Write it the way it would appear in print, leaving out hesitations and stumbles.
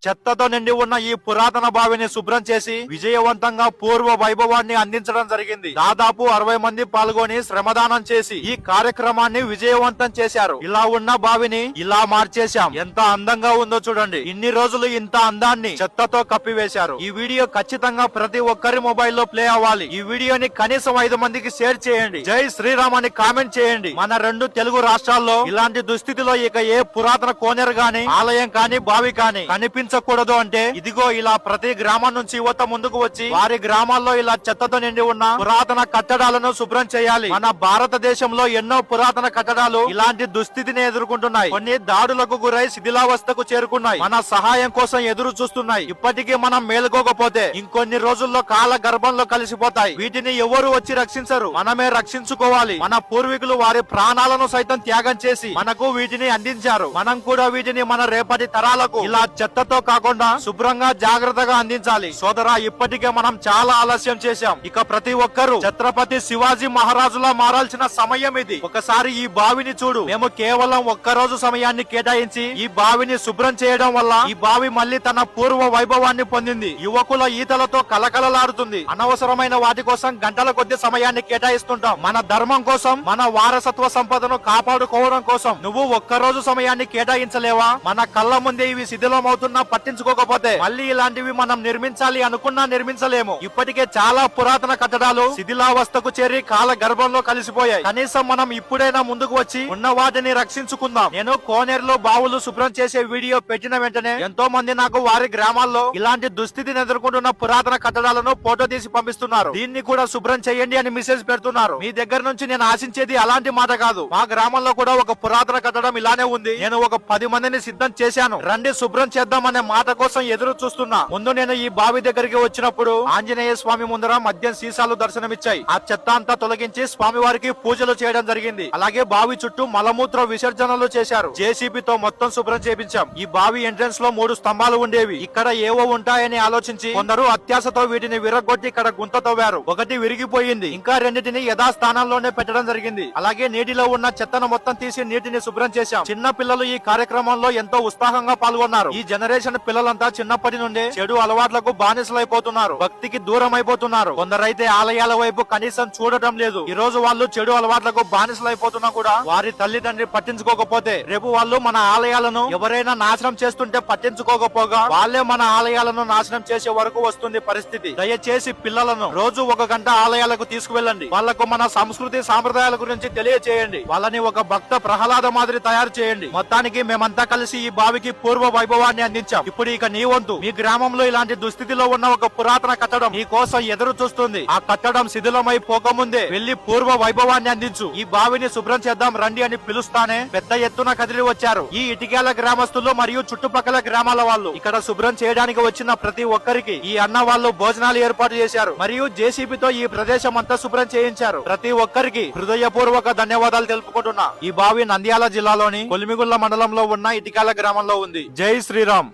చెత్తతో నిండి ఉన్న ఈ పురాతన బావిని శుభ్రం చేసి విజయవంతంగా పూర్వ వైభవాన్ని అందించడం జరిగింది. దాదాపు 60 మంది పాల్గొని శ్రమదానం చేసి ఈ కార్యక్రమాన్ని విజయవంతం చేశారు. ఇలా ఉన్న బావిని ఇలా మార్చేశాం. ఎంత అందంగా ఉందో చూడండి. ఇన్ని రోజులు ఇంత అందాన్ని చెత్తతో కప్పివేశారు. ఈ వీడియో ఖచ్చితంగా ప్రతి ఒక్కరి మొబైల్లో ప్లే అవ్వాలి. ఈ వీడియోని కనీసం 5 మందికి షేర్ చేయండి. జై శ్రీరామ్ అని కామెంట్ చేయండి. మన 2 తెలుగు రాష్ట్రాల్లో ఇలాంటి దుస్థితిలో ఇక ఏ పురాతన కోనేరు గాని ఆలయం కాని బావి కాని కనిపించకూడదు. అంటే ఇదిగో ఇలా ప్రతి గ్రామం నుంచి యువత ముందుకు వచ్చి వారి గ్రామాల్లో ఇలా చెత్తతో నిండి ఉన్న పురాతన కట్టడాలను శుభ్రం చేయాలి. మన భారతదేశంలో ఎన్నో పురాతన కట్టడాలు ఇలాంటి దుస్థితిని ఎదుర్కొంటున్నాయి. కొన్ని దాడులకు గురై శిథిలావస్థకు చేరుకున్నాయి. మన సహాయం కోసం ఎదురు చూస్తున్నాయి. ఇప్పటికీ మనం మేలుకోకపోతే ఇంకొన్ని రోజుల్లో కాల గర్భంలో కలిసిపోతాయి. వీటిని ఎవరు వచ్చి రక్షించరు. మనమే రక్షించుకోవాలి. మన పూర్వీకులు వారి ప్రాణాలను సైతం త్యాగం చేసి మనకు వీటిని అందించారు. మనం కూడా వీటిని మన రేపటి తరాలకు ఇలా చెత్తతో కాకుండా శుభ్రంగా జాగ్రత్తగా అందించాలి. సోదరా, ఇప్పటికే మనం చాలా ఆలస్యం చేశాం. ఇక ప్రతి ఒక్కరూ ఛత్రపతి శివాజీ మహారాజులా మారాల్సిన సమయం ఇది. ఒకసారి ఈ బావిని చూడు. మేము కేవలం ఒక్కరోజు సమయాన్ని కేటాయించి ఈ బావిని శుభ్రం చేయడం వల్ల ఈ బావి మళ్ళీ తన పూర్వ వైభవాన్ని పొందింది. యువకుల ఈతలతో కలకలలాడుతుంది. అనవసరమైన వాటి కోసం గంటల కొద్ది సమయాన్ని కేటాయిస్తుంటాం. మన ధర్మం కోసం, మన వారసత్వ సంపదను కాపాడుకోవడం కోసం నువ్వు ఒక్కరోజు సమయాన్ని కేటాయించలేవా? మన కళ్ళ ముందే ఇవి శిథిలం అవుతున్నా పట్టించుకోకపోతే మళ్ళీ ఇలాంటివి మనం నిర్మించాలి అనుకున్నా నిర్మించలేము. ఇప్పటికే చాలా పురాతన కట్టడాలు శిథిలావస్థకు చేరి కాల గర్భంలో కలిసిపోయాయి. కనీసం మనం ఇప్పుడైనా ముందుకు వచ్చి ఉన్న వాటిని రక్షించుకుందాం. నేను కోనేరులో బావులు శుభ్రం చేసే వీడియో పెట్టిన వెంటనే ఎంతో మంది నాకు వారి గ్రామాల్లో ఇలాంటి దుస్థితిని ఎదుర్కొంటున్న పురాతన కట్టడాలను ఫోటో తీసి పంపిస్తున్నారు. దీన్ని కూడా శుభ్రం చేయండి అని మెసేజ్ పెడుతున్నారు. మీ దగ్గర నుంచి నేను ఆశించేది అలాంటి మాట కాదు. మా గ్రామంలో కూడా ఒక పురాతన కట్టడం ఇలానే ఉంది. నేను ఒక 10 మందిని సిద్ధం చేశాను. రండి శుభ్రం చేద్దాం అనే మాట కోసం ఎదురు చూస్తున్నా. ముందు నేను ఈ బావి దగ్గరికి వచ్చినప్పుడు ఆంజనేయ స్వామి ముందర మద్యం సీసాలు దర్శనమిచ్చాయి. ఆ చెత్త అంతా తొలగించి స్వామి వారికి పూజలు చేయడం జరిగింది. అలాగే బావి చుట్టూ మలమూత్ర విసర్జనలు చేశారు. జేసీబీతో మొత్తం శుభ్రం చేపించాం. ఈ బావి ఎంట్రన్స్ లో 3 స్తంభాలు ఉండేవి. ఇక్కడ ఏవో ఉంటాయని ఆలోచించి కొందరు అత్యాశతో వీటిని విరగొట్టి ఇక్కడ గుంత తవ్వారు. ఒకటి విరిగిపోయింది. ఇంకా 2టిని యథాస్థానంలోనే పెట్టడం జరిగింది. అలాగే నీటిలో ఉన్న చెత్తను మొత్తం తీసి నీటిని శుభ్రం చేశాం. చిన్న పిల్లలు ఈ కార్యక్రమంలో ఎంతో ఉత్సాహంగా పాల్గొన్నారు. ఈ జనరేషన్ పిల్లలంతా చిన్నప్పటి నుండి చెడు అలవాట్లకు బానిసలైపోతున్నారు. భక్తికి దూరం అయిపోతున్నారు. కొందరైతే ఆలయాల వైపు కనీసం చూడటం లేదు. ఈ రోజు వాళ్ళు చెడు అలవాట్లకు బానిసలైపోతున్నా కూడా వారి తల్లిదండ్రి పట్టించుకోకపోతే రేపు వాళ్ళు మన ఆలయాలను ఎవరైనా నాశనం చేస్తుంటే పట్టించుకోకపోగా వాళ్ళే మన ఆలయాలను నాశనం చేసే వరకు వస్తుంది పరిస్థితి. దయచేసి పిల్లలను రోజు 1 గంట ఆలయాలకు తీసుకువెళ్ళండి. వాళ్లకు మన సంస్కృతి సాంప్రదాయాల గురించి తెలియచేయండి. వాళ్ళని ఒక భక్త ప్రహ్లాద మాదిరి తయారు చేయండి. మొత్తానికి మేమంతా కలిసి ఈ బావికి పూర్వ వైభవాన్ని అందించాం. ఇప్పుడు ఇక నీ వంతు. మీ గ్రామంలో ఇలాంటి దుస్థితిలో ఉన్న ఒక పురాతన కట్టడం నీ కోసం ఎదురు చూస్తుంది. ఆ కట్టడం శిథిలమై పోకముందే వెళ్లి పూర్వ వైభవాన్ని అందించు. ఈ బావిని శుభ్రం చేద్దాం రండి అని పిలుస్తానే పెద్ద ఎత్తున కదిలి వచ్చారు ఈ ఇటికేల గ్రామస్తులు మరియు చుట్టుపక్కల గ్రామాల వాళ్ళు. ఇక్కడ శుభ్రం చేయడానికి వచ్చిన ప్రతి ఒక్కరికి ఈ అన్న వాళ్ళు భోజనాలు ఏర్పాటు చేశారు. మరియు జేసీబీతో ఈ ప్రదేశం అంతా శుభ్రం చేయించారు. ప్రతి ఒక్కరికి హృదయపూర్వక ధన్యవాదాలు తెలుపుకుంటున్నా. ఈ బావి నంద్యాల జిల్లాలోని కొలిమిగుళ్ల మండలంలో ఉన్న ఇటికేల గ్రామంలో ఉంది. జై శ్రీరామ్.